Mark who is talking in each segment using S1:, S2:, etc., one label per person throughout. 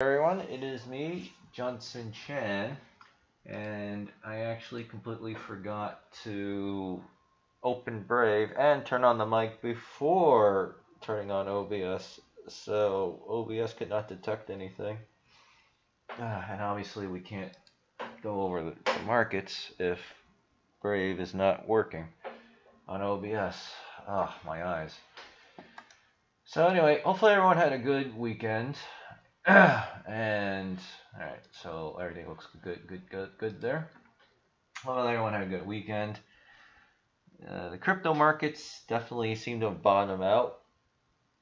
S1: Everyone, it is me, Johnson Chan, and I actually completely forgot to open Brave and turn on the mic before turning on OBS, so OBS could not detect anything. And obviously we can't go over the markets if Brave is not working on OBS. Ah, my eyes. So anyway, hopefully everyone had a good weekend. And all right, so everything looks good there. Well, everyone had a good weekend. The crypto markets definitely seem to have bottomed out,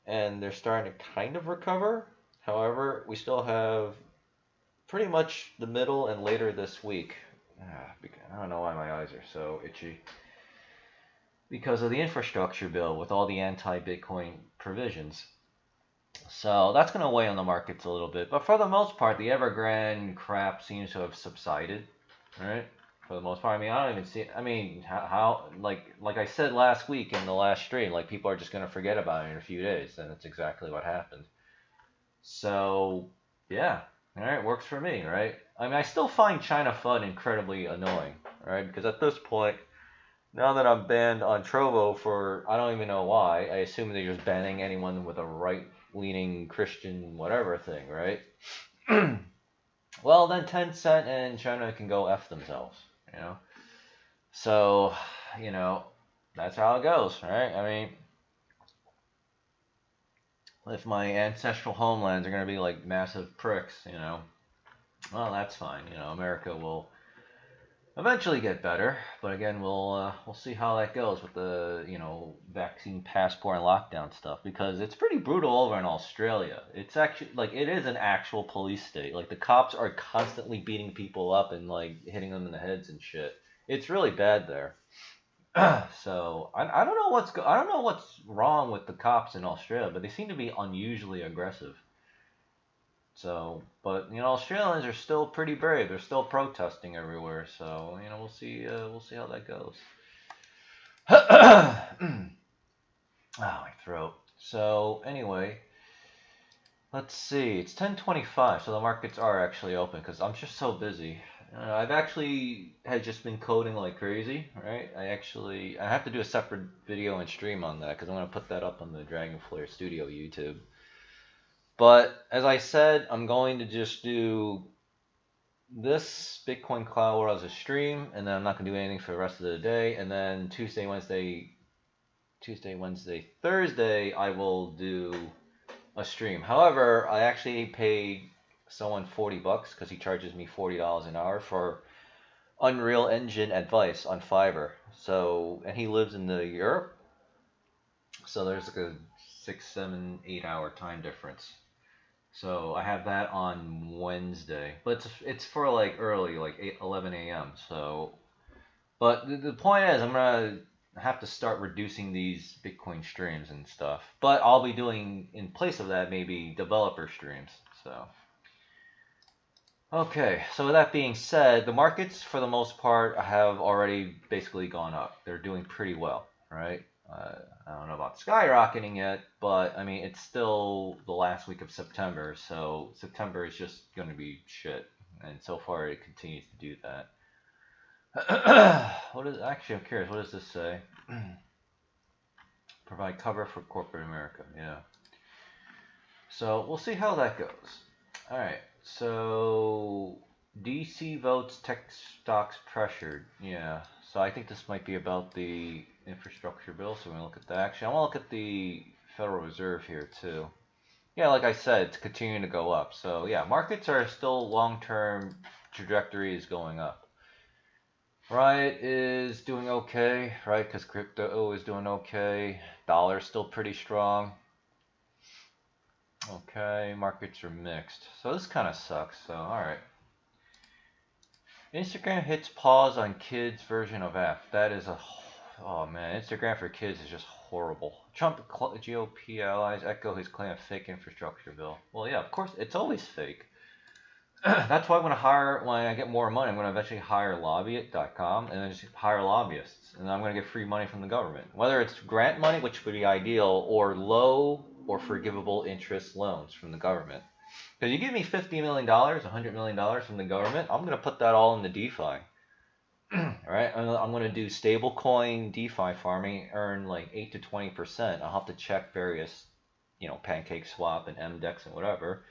S1: and they're starting to kind of recover. However, we still have pretty much the middle and later this week. I don't know why my eyes are so itchy. Because of the infrastructure bill with all the anti-Bitcoin provisions. So that's going to weigh on the markets a little bit. But for the most part, the Evergrande crap seems to have subsided, right? For the most part. I mean, I don't even see. I mean, how like I said last week in the last stream, like people are just going to forget about it in a few days. And that's exactly what happened. So, yeah. All right, works for me, right? I mean, I still find China Fud incredibly annoying, right? Because at this point, now that I'm banned on Trovo for, I don't even know why, I assume they're just banning anyone with a right-leaning Christian whatever thing, right? Well, then Tencent and China can go F themselves, you know? So, you know, that's how it goes, right? I mean, if my ancestral homelands are going to be like massive pricks, you know, well, that's fine. You know, America will eventually get better, but again, we'll see how that goes with the vaccine passport and lockdown stuff because it's pretty brutal over in Australia. It's actually like it is an actual police state. Like the cops are constantly beating people up and like hitting them in the heads and shit. It's really bad there. So I don't know I don't know what's wrong with the cops in Australia, but they seem to be unusually aggressive. So, but Australians are still pretty brave. They're still protesting everywhere. So, we'll see how that goes. Oh, my throat. So, anyway, let's see. It's 10:25, so the markets are actually open because I'm just so busy. I've actually had just been coding like crazy, right? I have to do a separate video and stream on that because I'm gonna put that up on the Dragonflare Studio YouTube. But as I said, I'm going to just do this Bitcoin Cloud World as a stream, and then I'm not going to do anything for the rest of the day. And then Tuesday, Wednesday, Thursday, I will do a stream. However, I actually paid someone $40 because he charges me $40 an hour for Unreal Engine advice on Fiverr. So, and he lives in Europe, so there's like a 6, 7, 8 hour time difference. So I have that on Wednesday, but it's for like early, like 11 a.m. So, but the point is, I'm gonna have to start reducing these Bitcoin streams and stuff. But I'll be doing in place of that maybe developer streams. So, okay. So with that being said, the markets for the most part have already basically gone up. They're doing pretty well, right? I don't know about skyrocketing yet, but I mean, it's still the last week of September, so September is just going to be shit. And so far, it continues to do that. Actually, I'm curious, what does this say? Provide cover for corporate America, yeah. So we'll see how that goes. All right, so DC votes tech stocks pressured, yeah. So I think this might be about the infrastructure bill. So we're gonna look at that. Actually, I want to look at the Federal Reserve here too. Yeah, like I said, it's continuing to go up. So yeah, markets are still long-term trajectory is going up. Riot is doing okay, right? Because crypto is doing okay. Dollar's still pretty strong. Okay, markets are mixed. So this kind of sucks. So all right. Instagram hits pause on kids' version of app. That is oh man, Instagram for kids is just horrible. Trump GOP allies echo his claim of fake infrastructure bill. Well, yeah, of course, it's always fake. That's why I'm gonna hire when I get more money. I'm gonna eventually hire lobbyit.com and then just hire lobbyists, and I'm gonna get free money from the government. Whether it's grant money, which would be ideal, or low or forgivable interest loans from the government. Because you give me $50 million, $100 million from the government, I'm going to put that all into DeFi. All right, I'm going to do stablecoin DeFi farming, earn like 8 to 20%. I'll have to check various, Pancake Swap and MDEX and whatever.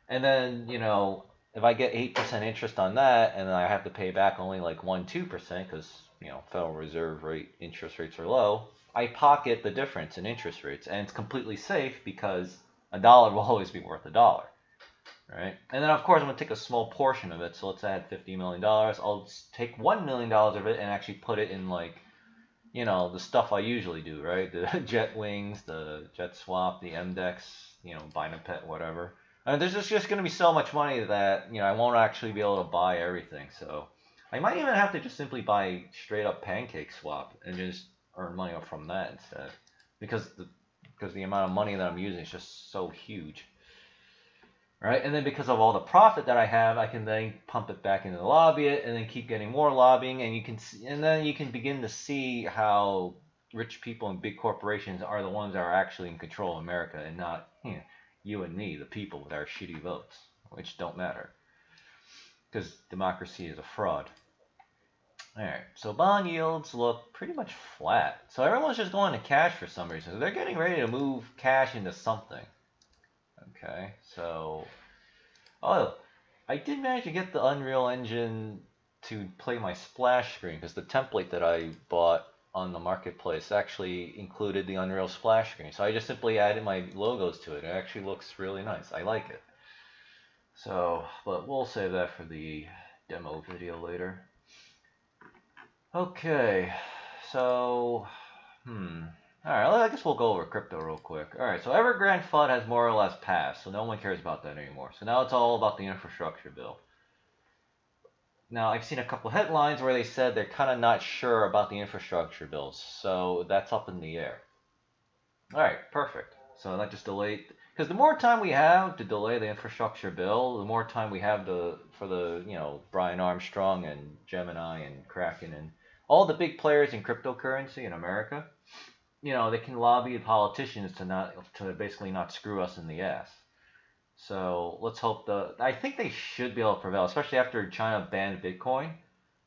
S1: And then, if I get 8% interest on that, and then I have to pay back only like 1-2% because, Federal Reserve rate interest rates are low, I pocket the difference in interest rates, and it's completely safe because a dollar will always be worth a dollar. Right? And then, of course, I'm going to take a small portion of it. So let's say I had $50 million. I'll take $1 million of it and actually put it in, like, the stuff I usually do, right? The Jet Wings, the Jet Swap, the MDEX, Binapet, whatever. And there's just going to be so much money that, I won't actually be able to buy everything. So I might even have to just simply buy straight up Pancake Swap and just earn money from that instead. Because the amount of money that I'm using is just so huge. Right, and then because of all the profit that I have, I can then pump it back into the lobby and then keep getting more lobbying, and then you can begin to see how rich people and big corporations are the ones that are actually in control of America, and not you and me, the people with our shitty votes, which don't matter, because democracy is a fraud. All right, so bond yields look pretty much flat. So everyone's just going to cash for some reason. So they're getting ready to move cash into something. Okay, so, I did manage to get the Unreal Engine to play my splash screen, because the template that I bought on the marketplace actually included the Unreal splash screen. So I just simply added my logos to it. It actually looks really nice. I like it. So, but we'll save that for the demo video later. Okay, so, Alright, I guess we'll go over crypto real quick. Alright, so Evergrande Fud has more or less passed, so no one cares about that anymore. So now it's all about the infrastructure bill. Now, I've seen a couple headlines where they said they're kind of not sure about the infrastructure bills, so that's up in the air. Alright, perfect. So that just delayed, because the more time we have to delay the infrastructure bill, the more time we have for the Brian Armstrong and Gemini and Kraken and all the big players in cryptocurrency in America. They can lobby the politicians to basically not screw us in the ass. So let's hope I think they should be able to prevail, especially after China banned Bitcoin.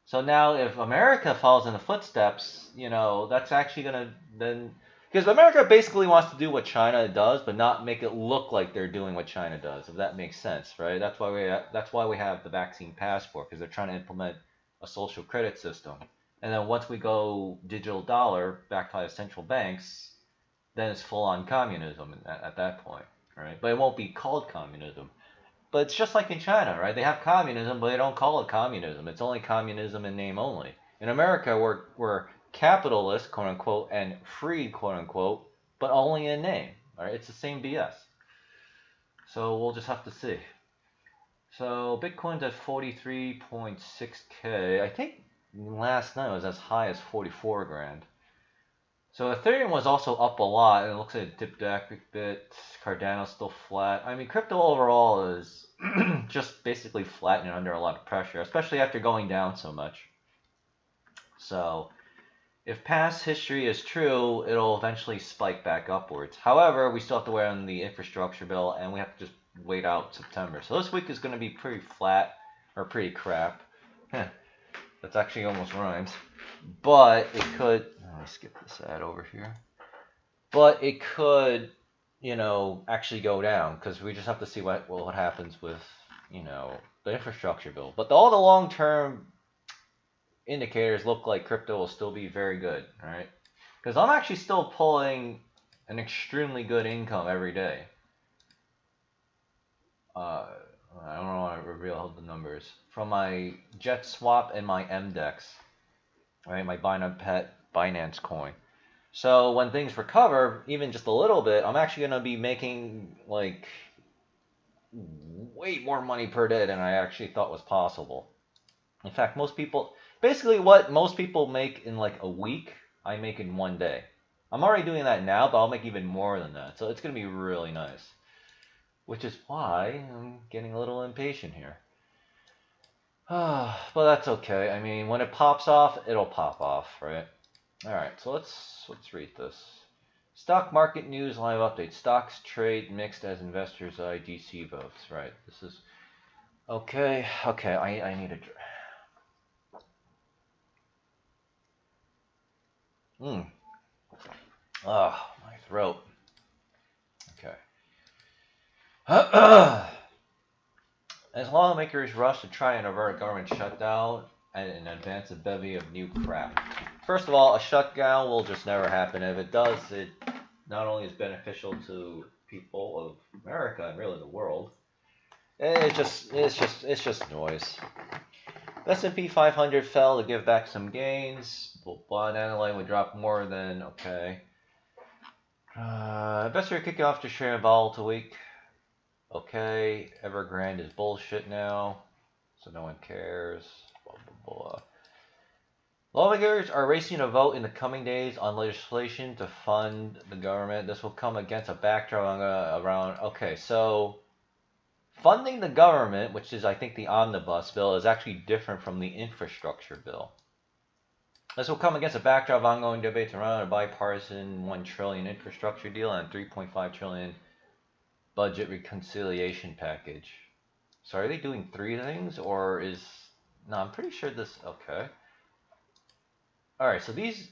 S1: So now if America follows in the footsteps, that's actually going to then, because America basically wants to do what China does, but not make it look like they're doing what China does, if that makes sense, right? That's why we have the vaccine passport, because they're trying to implement a social credit system. And then once we go digital dollar backed by the central banks, then it's full-on communism at that point, right? But it won't be called communism. But it's just like in China, right? They have communism, but they don't call it communism. It's only communism in name only. In America, we're capitalist, quote unquote, and free, quote unquote, but only in name. Right? It's the same BS. So we'll just have to see. So Bitcoin's at 43.6K. I think last night it was as high as 44 grand. So Ethereum was also up a lot, and it looks like it dipped back a bit. Cardano's still flat. I mean, crypto overall is just basically flattening under a lot of pressure, especially after going down so much. So if past history is true, it'll eventually spike back upwards. However, we still have to wait on the infrastructure bill, and we have to just wait out September. So this week is going to be pretty flat, or pretty crap. That's actually almost rhymes. But it could, let me skip this ad over here. But it could, actually go down, because we just have to see what happens with, the infrastructure bill. But all the long-term indicators look like crypto will still be very good, right? Because I'm actually still pulling an extremely good income every day. I don't want to reveal the numbers. From my Jet Swap and my MDEX, right? My Binance coin. So when things recover, even just a little bit, I'm actually going to be making like way more money per day than I actually thought was possible. In fact, basically what most people make in like a week, I make in one day. I'm already doing that now, but I'll make even more than that. So it's going to be really nice. Which is why I'm getting a little impatient here. But that's okay. I mean, when it pops off, it'll pop off, right? All right, so let's read this. Stock market news live update. Stocks trade mixed as investors IDC votes. Right. This is okay. Okay. I need a. Oh, my throat. Okay. As lawmakers rush to try and avert a government shutdown and advance a bevy of new crap. First of all, a shutdown will just never happen. If it does, it not only is beneficial to people of America and really the world, it's just noise. S&P 500 fell to give back some gains. Bond analyte would drop more than okay. Investor kicking off the share volatile week. Okay, Evergrande is bullshit now, so no one cares. Blah, blah, blah. Lawmakers are racing to vote in the coming days on legislation to fund the government. This will come against a backdrop around. Okay, so funding the government, which is I think the omnibus bill, is actually different from the infrastructure bill. This will come against a backdrop of ongoing debates around a bipartisan $1 trillion infrastructure deal and $3.5 trillion budget reconciliation package. So are they doing 3 things, or is... No, I'm pretty sure this... Okay. Alright, so these...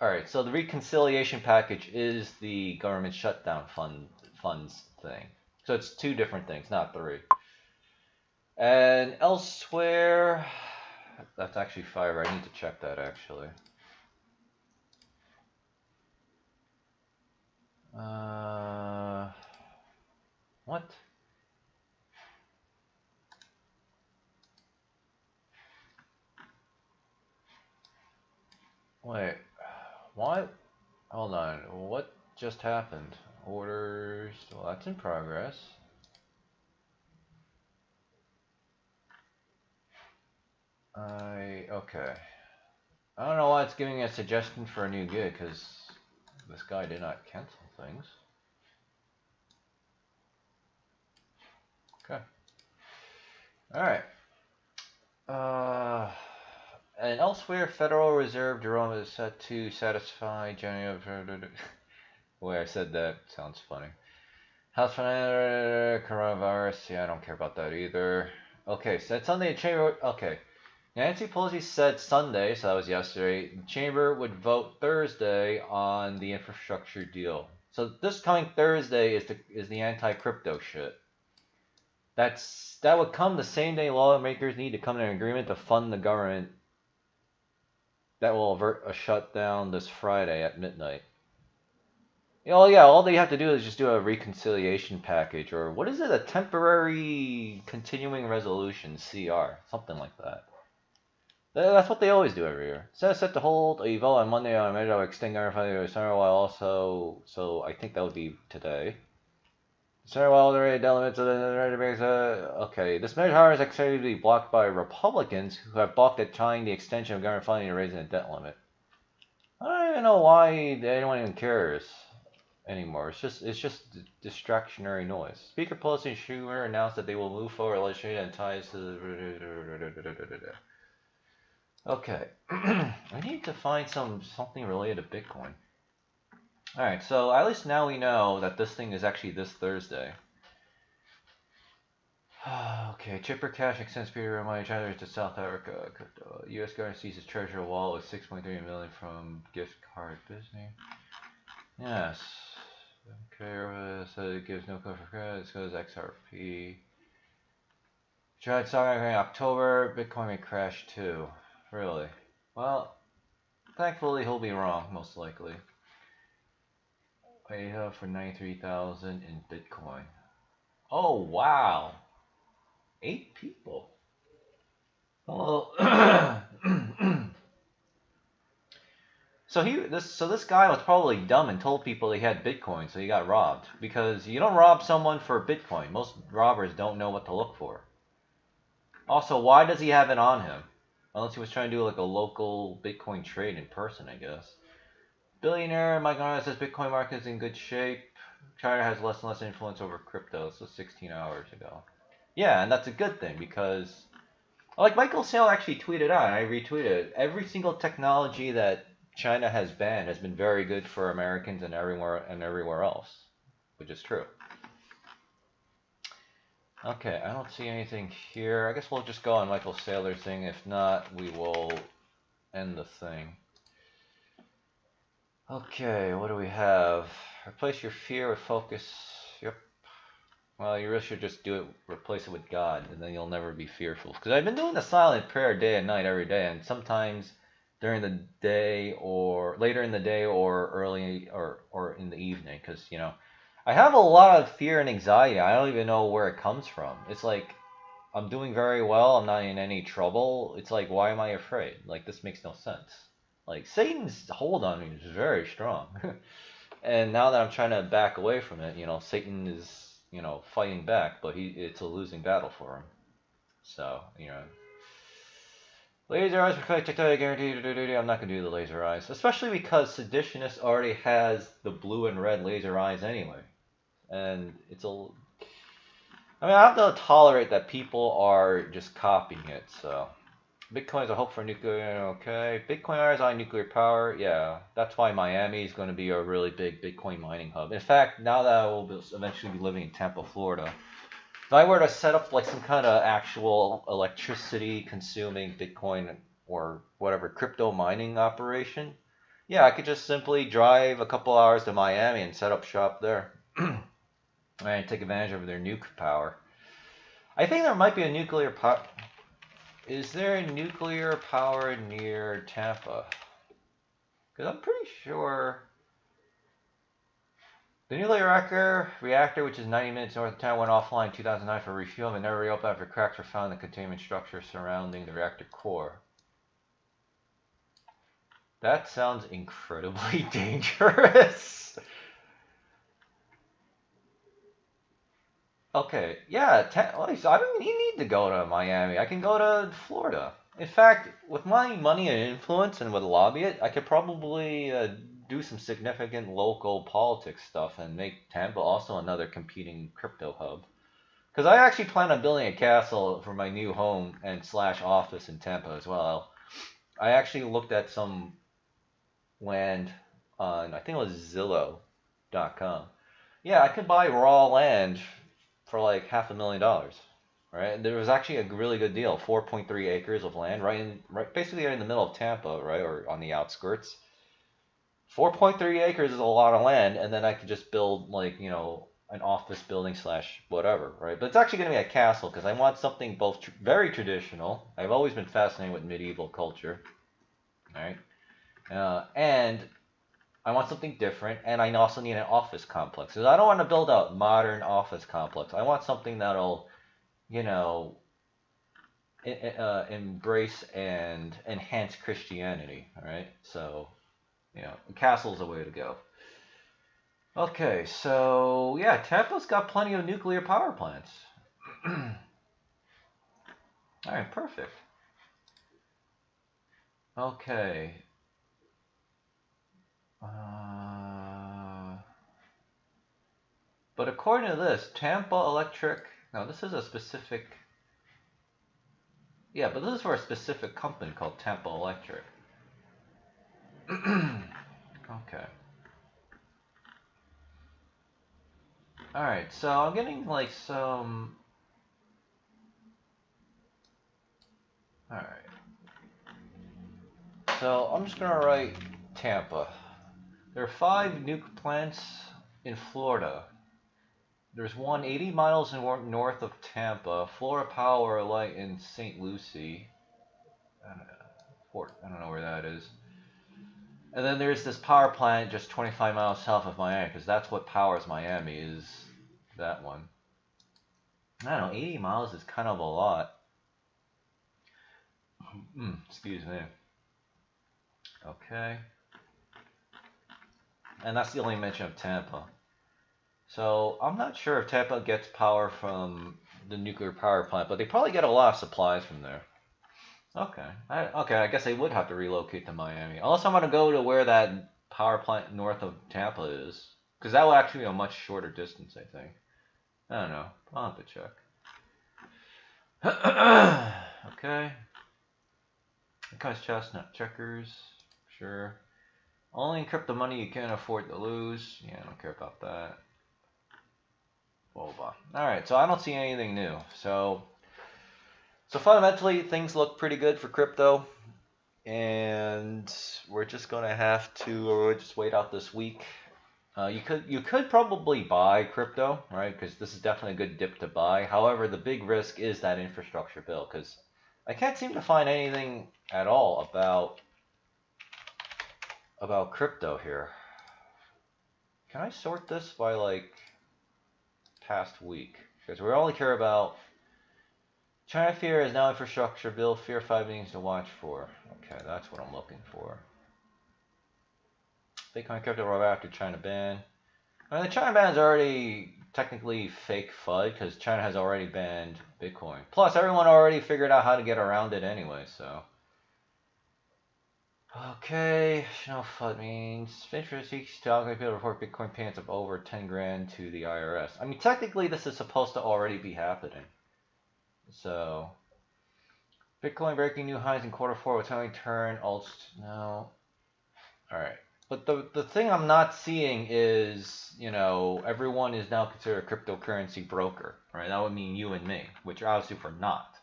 S1: Alright, so the reconciliation package is the government shutdown funds thing. So it's 2 different things, not 3. And elsewhere... That's actually Fiverr. I need to check that, actually. What? Wait. What? Hold on. What just happened? Orders. Well, that's in progress. Okay. I don't know why it's giving a suggestion for a new gig, because this guy did not cancel things. Okay. Alright. And elsewhere, Federal Reserve Jerome is set to satisfy January. The way I said that sounds funny. House Financial Coronavirus. Yeah, I don't care about that either. Okay, so it's Sunday. Chamber. Okay. Nancy Pelosi said Sunday, so that was yesterday, the chamber would vote Thursday on the infrastructure deal. So this coming Thursday is the anti-crypto shit. That would come the same day lawmakers need to come to an agreement to fund the government. That will avert a shutdown this Friday at midnight. Oh yeah, all they have to do is just do a reconciliation package, or what is it? A temporary continuing resolution, CR, something like that. That's what they always do every year. Set to hold a vote on Monday on a measure to extend government funding to summer, while also, so I think that would be today. Summer, while the debt limits of the okay, this measure, however, is expected to be blocked by Republicans who have balked at trying the extension of government funding and raising the debt limit. I don't even know why anyone even cares anymore. It's just distractionary noise. Speaker Pelosi and Schumer announced that they will move forward legislation and ties to the. Okay, I need to find something related to Bitcoin. Alright, so at least now we know that this thing is actually this Thursday. Okay, Chipper Cash extends period of money transfers to South Africa. U.S. government seizes treasury wallet with $6.3 million from gift card business. Yes. Okay, so it gives no code for credit. This goes XRP. Tried selling in October. Bitcoin may crash too. Really? Well, thankfully he'll be wrong, most likely. Paid up for 93,000 in Bitcoin. Oh wow! 8 people. Well, so this guy was probably dumb and told people he had Bitcoin, so he got robbed. Because you don't rob someone for Bitcoin. Most robbers don't know what to look for. Also, why does he have it on him? Unless he was trying to do like a local Bitcoin trade in person, I guess. Billionaire Mike Arnold says Bitcoin market is in good shape. China has less and less influence over crypto. This was 16 hours ago. Yeah, and that's a good thing because, like Michael Saylor actually tweeted out, and I retweeted it. Every single technology that China has banned has been very good for Americans and everywhere else, which is true. Okay, I don't see anything here. I guess we'll just go on Michael Saylor's thing. If not, we will end the thing. Okay, what do we have? Replace your fear with focus. Yep. Well, you really should just do it, replace it with God, and then you'll never be fearful. Because I've been doing the silent prayer day and night every day, and sometimes during the day or later in the day or early or in the evening. Because, you know, I have a lot of fear and anxiety. I don't even know where it comes from. It's like I'm doing very well. I'm not in any trouble. It's like, why am I afraid? Like, this makes no sense. Like, Satan's hold on me is very strong. And now that I'm trying to back away from it, you know, Satan is, you know, fighting back, but it's a losing battle for him. So, you know. Laser eyes, I guarantee. I'm not going to do the laser eyes. Especially because Seditionist already has the blue and red laser eyes anyway. And it's a... I mean, I have to tolerate that people are just copying it, so... Bitcoin is a hope for nuclear, okay. Bitcoin eyes on nuclear power, yeah. That's why Miami is going to be a really big Bitcoin mining hub. In fact, now that I will eventually be living in Tampa, Florida, if I were to set up like some kind of actual electricity consuming Bitcoin or whatever crypto mining operation, yeah, I could just simply drive a couple hours to Miami and set up shop there. And take advantage of their nuke power. I think there might be a nuclear power... Is there a nuclear power near Tampa? Because I'm pretty sure the nuclear reactor, which is 90 minutes north of town, went offline in 2009 for refueling and never reopened after cracks were found in the containment structure surrounding the reactor core. That sounds incredibly dangerous. Okay, yeah, I don't even need to go to Miami. I can go to Florida. In fact, with my money and influence and with lobby it, I could probably do some significant local politics stuff and make Tampa also another competing crypto hub. Because I actually plan on building a castle for my new home and slash office in Tampa as well. I actually looked at some land on, I think it was Zillow.com. Yeah, I could buy raw land for like $500,000, right? There was actually a really good deal, 4.3 acres of land, basically right in the middle of Tampa, right, or on the outskirts. 4.3 acres is a lot of land, and then I could just build like, you know, an office building slash whatever, right? But it's actually going to be a castle because I want something both very traditional. I've always been fascinated with medieval culture, right? And I want something different, and I also need an office complex. Because I don't want to build a modern office complex. I want something that'll, you know, embrace and enhance Christianity, all right? So, you know, a castle's a way to go. Okay, so, yeah, Tampa's got plenty of nuclear power plants. All right, perfect. Okay. But according to this, Tampa Electric... No, this is a specific... Yeah, but this is for a specific company called Tampa Electric. Okay. Alright, so I'm getting like some... Alright. So I'm just going to write Tampa. There are 5 nuke plants in Florida. There's one 80 miles north of Tampa, Florida Power Light in St. Lucie. I don't know where that is. And then there's this power plant just 25 miles south of Miami, because that's what powers Miami, is that one. I don't know, 80 miles is kind of a lot. Excuse me. Okay. And that's the only mention of Tampa. So I'm not sure if Tampa gets power from the nuclear power plant, but they probably get a lot of supplies from there. Okay. I guess they would have to relocate to Miami. Unless I'm going to go to where that power plant north of Tampa is. Because that would actually be a much shorter distance, I think. I don't know. I'll have to check. Okay. Because chestnut checkers. Sure. Only in crypto money you can't afford to lose. Yeah, I don't care about that. Blah, blah. Alright, so I don't see anything new. So fundamentally, things look pretty good for crypto. And we're just going to have to just wait out this week. You could probably buy crypto, right? Because this is definitely a good dip to buy. However, the big risk is that infrastructure bill, because I can't seem to find anything at all about crypto here. Can I sort this by like past week? Because we only care about China fear is now infrastructure bill. Fear 5 things to watch for. Okay, that's what I'm looking for. Bitcoin crypto right after China ban. I mean, the China ban is already technically fake FUD because China has already banned Bitcoin. Plus, everyone already figured out how to get around it anyway, so. Okay, no FUD means Fintra seeks to allocate people report Bitcoin payments of over 10 grand to the IRS. I mean, technically, this is supposed to already be happening. So, Bitcoin breaking new highs in Q4 with telling turn alts. No. Alright. But the thing I'm not seeing is, you know, everyone is now considered a cryptocurrency broker, right? That would mean you and me, which obviously we're not.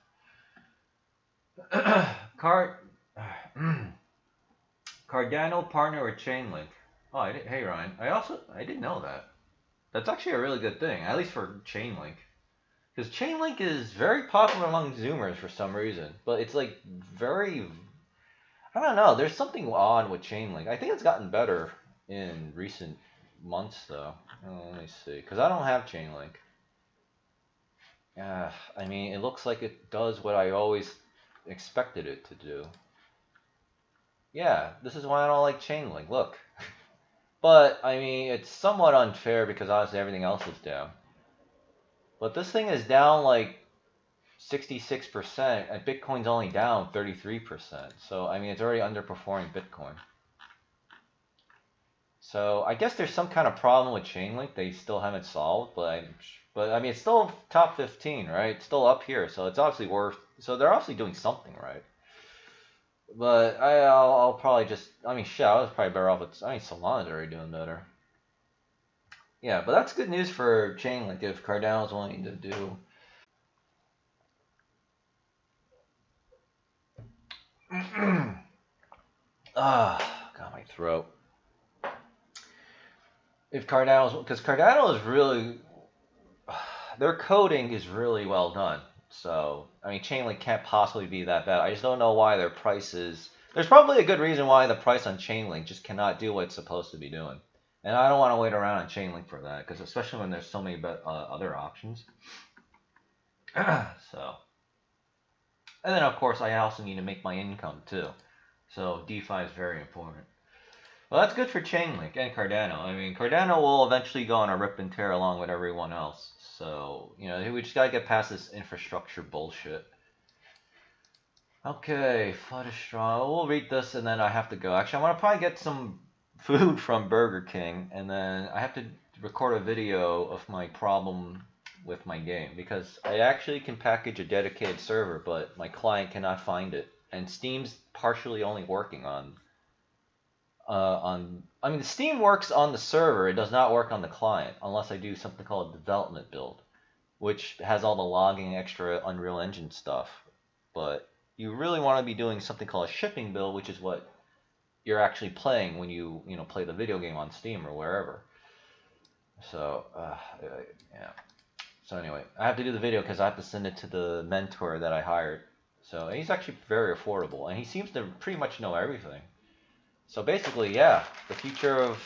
S1: Cardano partner with Chainlink. Oh, hey Ryan, I didn't know that. That's actually a really good thing, at least for Chainlink. Because Chainlink is very popular among Zoomers for some reason, but it's like very, I don't know. There's something odd with Chainlink. I think it's gotten better in recent months, though. Oh, let me see, because I don't have Chainlink. I mean, it looks like it does what I always expected it to do. Yeah, this is why I don't like Chainlink. Look, but I mean, it's somewhat unfair because obviously everything else is down. But this thing is down like 66%, and Bitcoin's only down 33%. So, I mean, it's already underperforming Bitcoin. So, I guess there's some kind of problem with Chainlink they still haven't solved, but I mean, it's still top 15, right? It's still up here, so it's obviously worth. So they're obviously doing something right. But I'll probably just. I mean, shit, I was probably better off with. I mean, Solana's already doing better. Yeah, but that's good news for Chainlink if Cardano's wanting to do. Got my throat. If Cardano's, because Cardano is really, their coding is really well done. So, I mean, Chainlink can't possibly be that bad. I just don't know why their price is. There's probably a good reason why the price on Chainlink just cannot do what it's supposed to be doing. And I don't want to wait around on Chainlink for that, because especially when there's so many other options. So, and then of course I also need to make my income too. So DeFi is very important. Well, that's good for Chainlink and Cardano. I mean, Cardano will eventually go on a rip and tear along with everyone else. So, you know, we just gotta get past this infrastructure bullshit. Okay, FUD is strong. We'll read this and then I have to go. Actually, I'm gonna probably get some food from Burger King and then I have to record a video of my problem with my game because I actually can package a dedicated server, but my client cannot find it. And Steam's partially only working on I mean, Steam works on the server. It does not work on the client unless I do something called a development build, which has all the logging, extra Unreal Engine stuff. But you really want to be doing something called a shipping build, which is what you're actually playing when you play the video game on Steam or wherever. So yeah. So anyway, I have to do the video because I have to send it to the mentor that I hired. So he's actually very affordable, and he seems to pretty much know everything. So basically, yeah, the future of,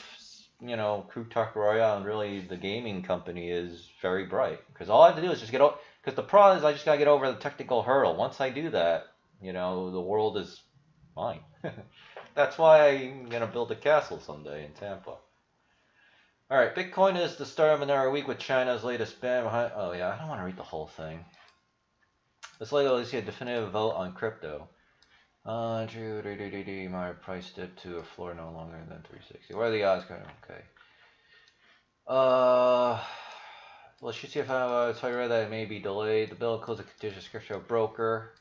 S1: Crew Talk Royale and really the gaming company is very bright. Because all I have to do is just because the problem is I just got to get over the technical hurdle. Once I do that, the world is mine. That's why I'm going to build a castle someday in Tampa. Alright, Bitcoin is the start of another week with China's latest ban behind. Oh yeah, I don't want to read the whole thing. This later will see a definitive vote on crypto. My price dipped to a floor no longer than 360. What are the odds? Okay. Let's see if I tell you that it may be delayed. The bill includes a condition crypto broker.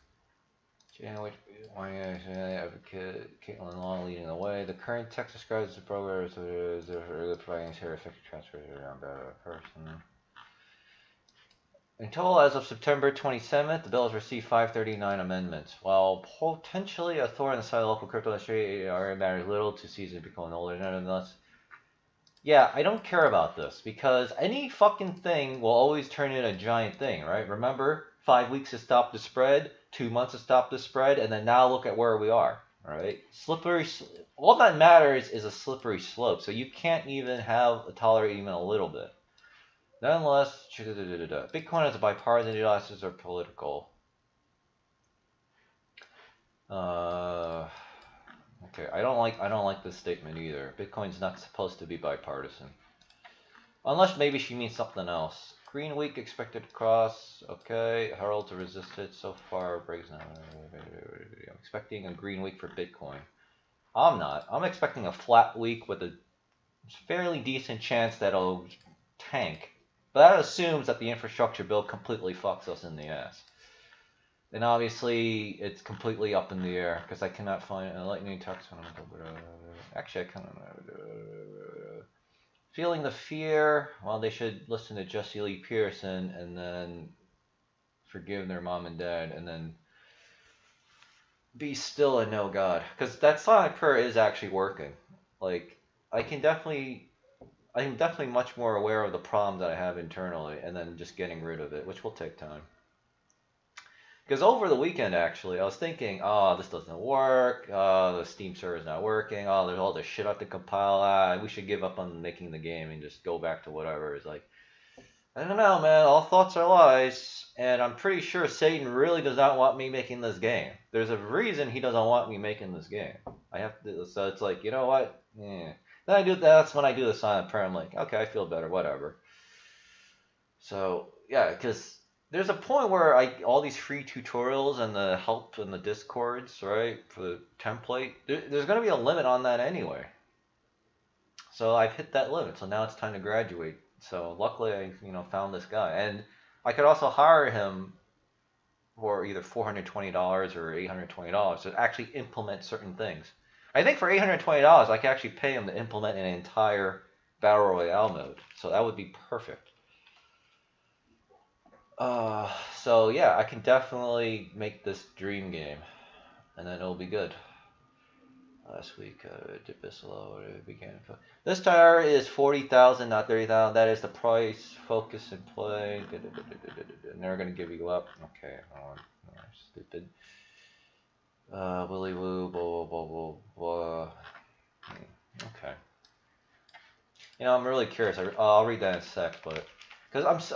S1: January, advocate Caitlin Long leading the way. The current text describes the program as providing share effective transfers around a person. In total, as of September 27th, the bill has received 539 amendments. While potentially a thorn in the side of local crypto industry, it matters little to seasoned Bitcoin holders. Nonetheless, yeah, I don't care about this because any fucking thing will always turn into a giant thing, right? Remember, 5 weeks to stop the spread, 2 months to stop the spread, and then now look at where we are, right? Slippery. All that matters is a slippery slope, so you can't even tolerate even a little bit. Nonetheless, Bitcoin is a bipartisan ideologies are political. Okay, I don't like this statement either. Bitcoin's not supposed to be bipartisan. Unless maybe she means something else. Green week expected to cross. Okay, Herald to resist it. So far breaks now. I'm expecting a green week for Bitcoin. I'm not. I'm expecting a flat week with a fairly decent chance that it'll tank. But that assumes that the infrastructure bill completely fucks us in the ass. And obviously, it's completely up in the air because I cannot find a lightning text. Actually, I kind of feeling the fear. Well, they should listen to Jesse Lee Pearson and then forgive their mom and dad and then be still and know God. Because that sonic prayer is actually working. Like, I'm definitely much more aware of the problem that I have internally and then just getting rid of it, which will take time. Because over the weekend, actually, I was thinking, oh, this doesn't work. The Steam server is not working. Oh, there's all this shit I have to compile. We should give up on making the game and just go back to whatever. It's like, I don't know, man. All thoughts are lies. And I'm pretty sure Satan really does not want me making this game. There's a reason he doesn't want me making this game. So it's like, you know what? Yeah. That's when I do the silent prayer. I'm like, okay, I feel better, whatever. So, yeah, because there's a point where all these free tutorials and the help in the discords, right, for the template, there's going to be a limit on that anyway. So I've hit that limit. So now it's time to graduate. So luckily I, found this guy, and I could also hire him for either $420 or $820 to actually implement certain things. I think for $820 I could actually pay him to implement an entire Battle Royale mode. So that would be perfect. So yeah, I can definitely make this dream game, and then it'll be good. Last week, dip this low, it began. This tire is 40,000, not 30,000. That is the price. Focus and play. And they're gonna give you up. Okay, stupid. Willy woo, blah blah blah blah. Okay. I'm really curious. I'll read that in a sec, but because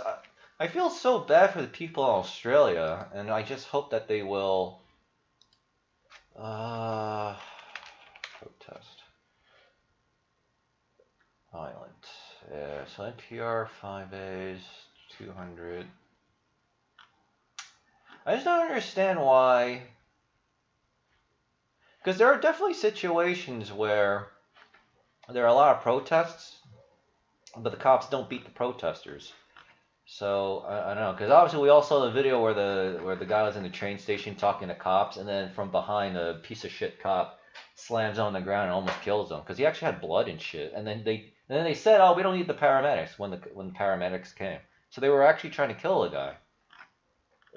S1: I feel so bad for the people in Australia, and I just hope that they will protest. Violent. Yeah, so NPR 5A's 200. I just don't understand why. Because there are definitely situations where there are a lot of protests, but the cops don't beat the protesters. So I don't know, because obviously we all saw the video where the guy was in the train station talking to cops, and then from behind a piece of shit cop slams on the ground and almost kills him because he actually had blood and shit. And then they said, oh, we don't need the paramedics when the paramedics came. So they were actually trying to kill the guy.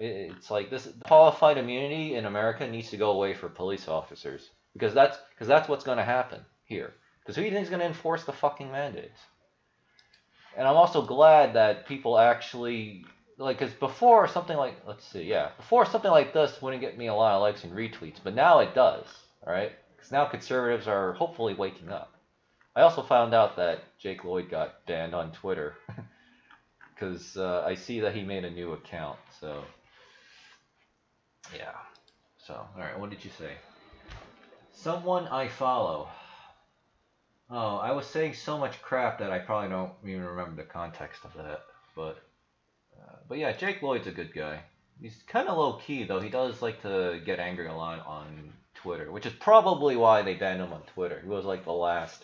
S1: It's like this qualified immunity in America needs to go away for police officers because that's what's going to happen here. Because who do you think is going to enforce the fucking mandates? And I'm also glad that people actually, because before something like, before something like this wouldn't get me a lot of likes and retweets, but now it does, all right? Because now conservatives are hopefully waking up. I also found out that Jake Lloyd got banned on Twitter because I see that he made a new account, so, yeah. So, all right, what did you say? Someone I follow. Oh, I was saying so much crap that I probably don't even remember the context of that. But yeah, Jake Lloyd's a good guy. He's kind of low key though. He does like to get angry a lot on Twitter, which is probably why they banned him on Twitter. He was like the last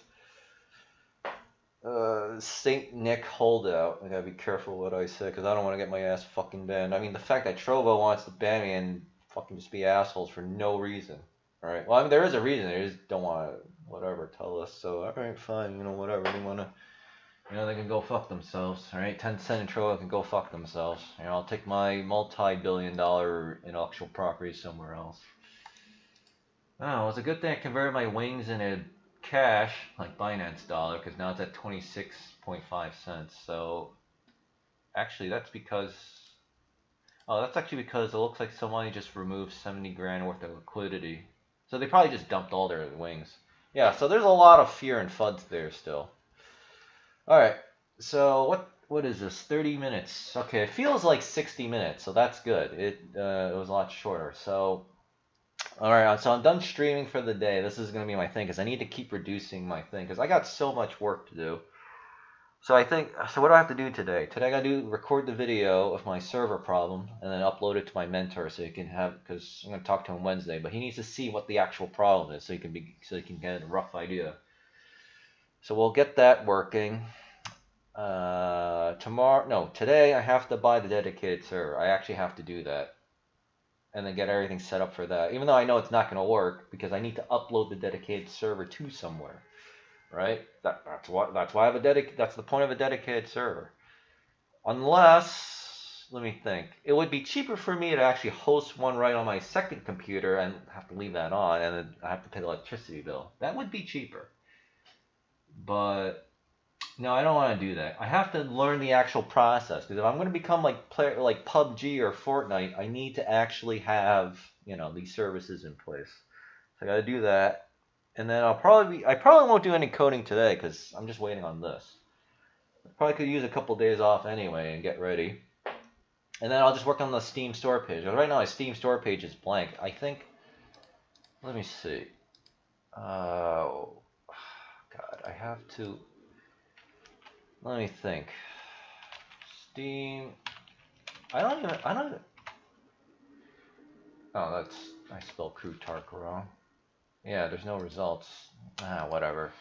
S1: Saint Nick holdout. I gotta be careful what I say because I don't want to get my ass fucking banned. I mean, the fact that Trovo wants to ban me and fucking just be assholes for no reason. All right. Well, I mean, there is a reason. They just don't want to, whatever, tell us. So, all right, fine. Whatever. They want to, they can go fuck themselves. All right. Tencent and Troll can go fuck themselves. I'll take my multi-billion-dollar intellectual property somewhere else. Oh, it's a good thing I converted my wings into cash, like Binance dollar, because now it's at 26.5 cents. So, actually, that's because. Oh, that's actually because it looks like somebody just removed 70 grand worth of liquidity. So they probably just dumped all their wings. Yeah, so there's a lot of fear and FUDs there still. Alright, so what is this? 30 minutes. Okay, it feels like 60 minutes, so that's good. It was a lot shorter. So, alright, so I'm done streaming for the day. This is going to be my thing, because I need to keep reducing my thing, because I got so much work to do. So what do I have to do today? Today I got to record the video of my server problem and then upload it to my mentor so he can because I'm going to talk to him Wednesday, but he needs to see what the actual problem is so he can get a rough idea. So we'll get that working. Today I have to buy the dedicated server. I actually have to do that and then get everything set up for that. Even though I know it's not going to work because I need to upload the dedicated server to somewhere. Right? That's why I have that's the point of a dedicated server. Unless, let me think. It would be cheaper for me to actually host one right on my second computer and have to leave that on, and then I have to pay the electricity bill. That would be cheaper. But no, I don't want to do that. I have to learn the actual process, because if I'm going to become like PUBG or Fortnite, I need to actually have, these services in place. So I got to do that. And then I probably won't do any coding today because I'm just waiting on this. I probably could use a couple days off anyway and get ready. And then I'll just work on the Steam store page. Right now my Steam store page is blank. I think, let me see. God, I have to, let me think. Steam, oh, I spelled Crutark wrong. Yeah, there's no results. Whatever.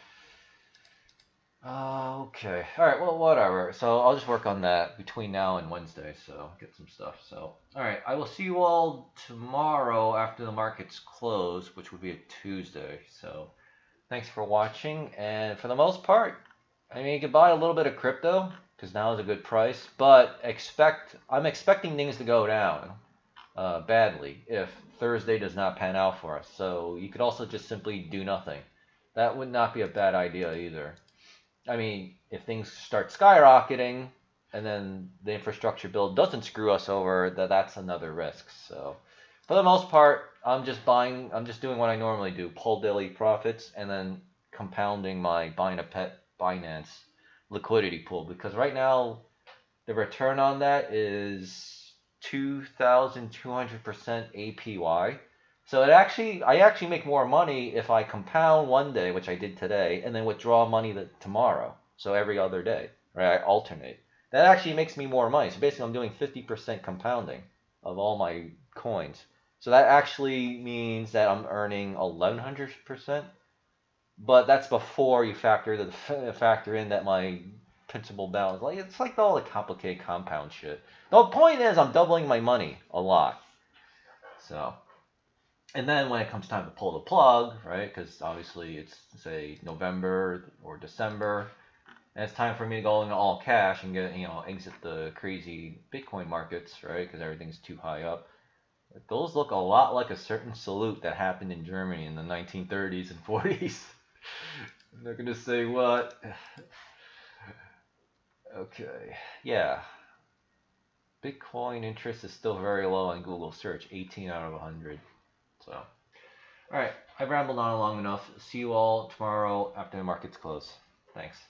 S1: Okay. Alright, well, whatever. So I'll just work on that between now and Wednesday, so get some stuff. So, alright, I will see you all tomorrow after the markets close, which would be a Tuesday. So, thanks for watching, and for the most part, I mean, you can buy a little bit of crypto, because now is a good price, but I'm expecting things to go down badly if Thursday does not pan out for us. So you could also just simply do nothing. That would not be a bad idea either. I mean, if things start skyrocketing and then the infrastructure bill doesn't screw us over, that's another risk. So for the most part, I'm just doing what I normally do, pull daily profits and then compounding my buying a pet Binance liquidity pool, because right now the return on that is 2,200% APY. So I actually make more money if I compound one day, which I did today, and then withdraw money tomorrow. So every other day, right? I alternate. That actually makes me more money. So basically, I'm doing 50% compounding of all my coins. So that actually means that I'm earning 1,100%. But that's before you factor in that my principal balance. It's like all the complicated compound shit. The point is, I'm doubling my money a lot. So, and then when it comes time to pull the plug, right? Because obviously it's, say, November or December, and it's time for me to go into all cash and get, exit the crazy Bitcoin markets, right? Because everything's too high up. Those look a lot like a certain salute that happened in Germany in the 1930s and 40s. I'm not gonna say what. Okay, yeah. Bitcoin interest is still very low on Google search, 18 out of 100. So, alright, I've rambled on long enough. See you all tomorrow after the markets close. Thanks.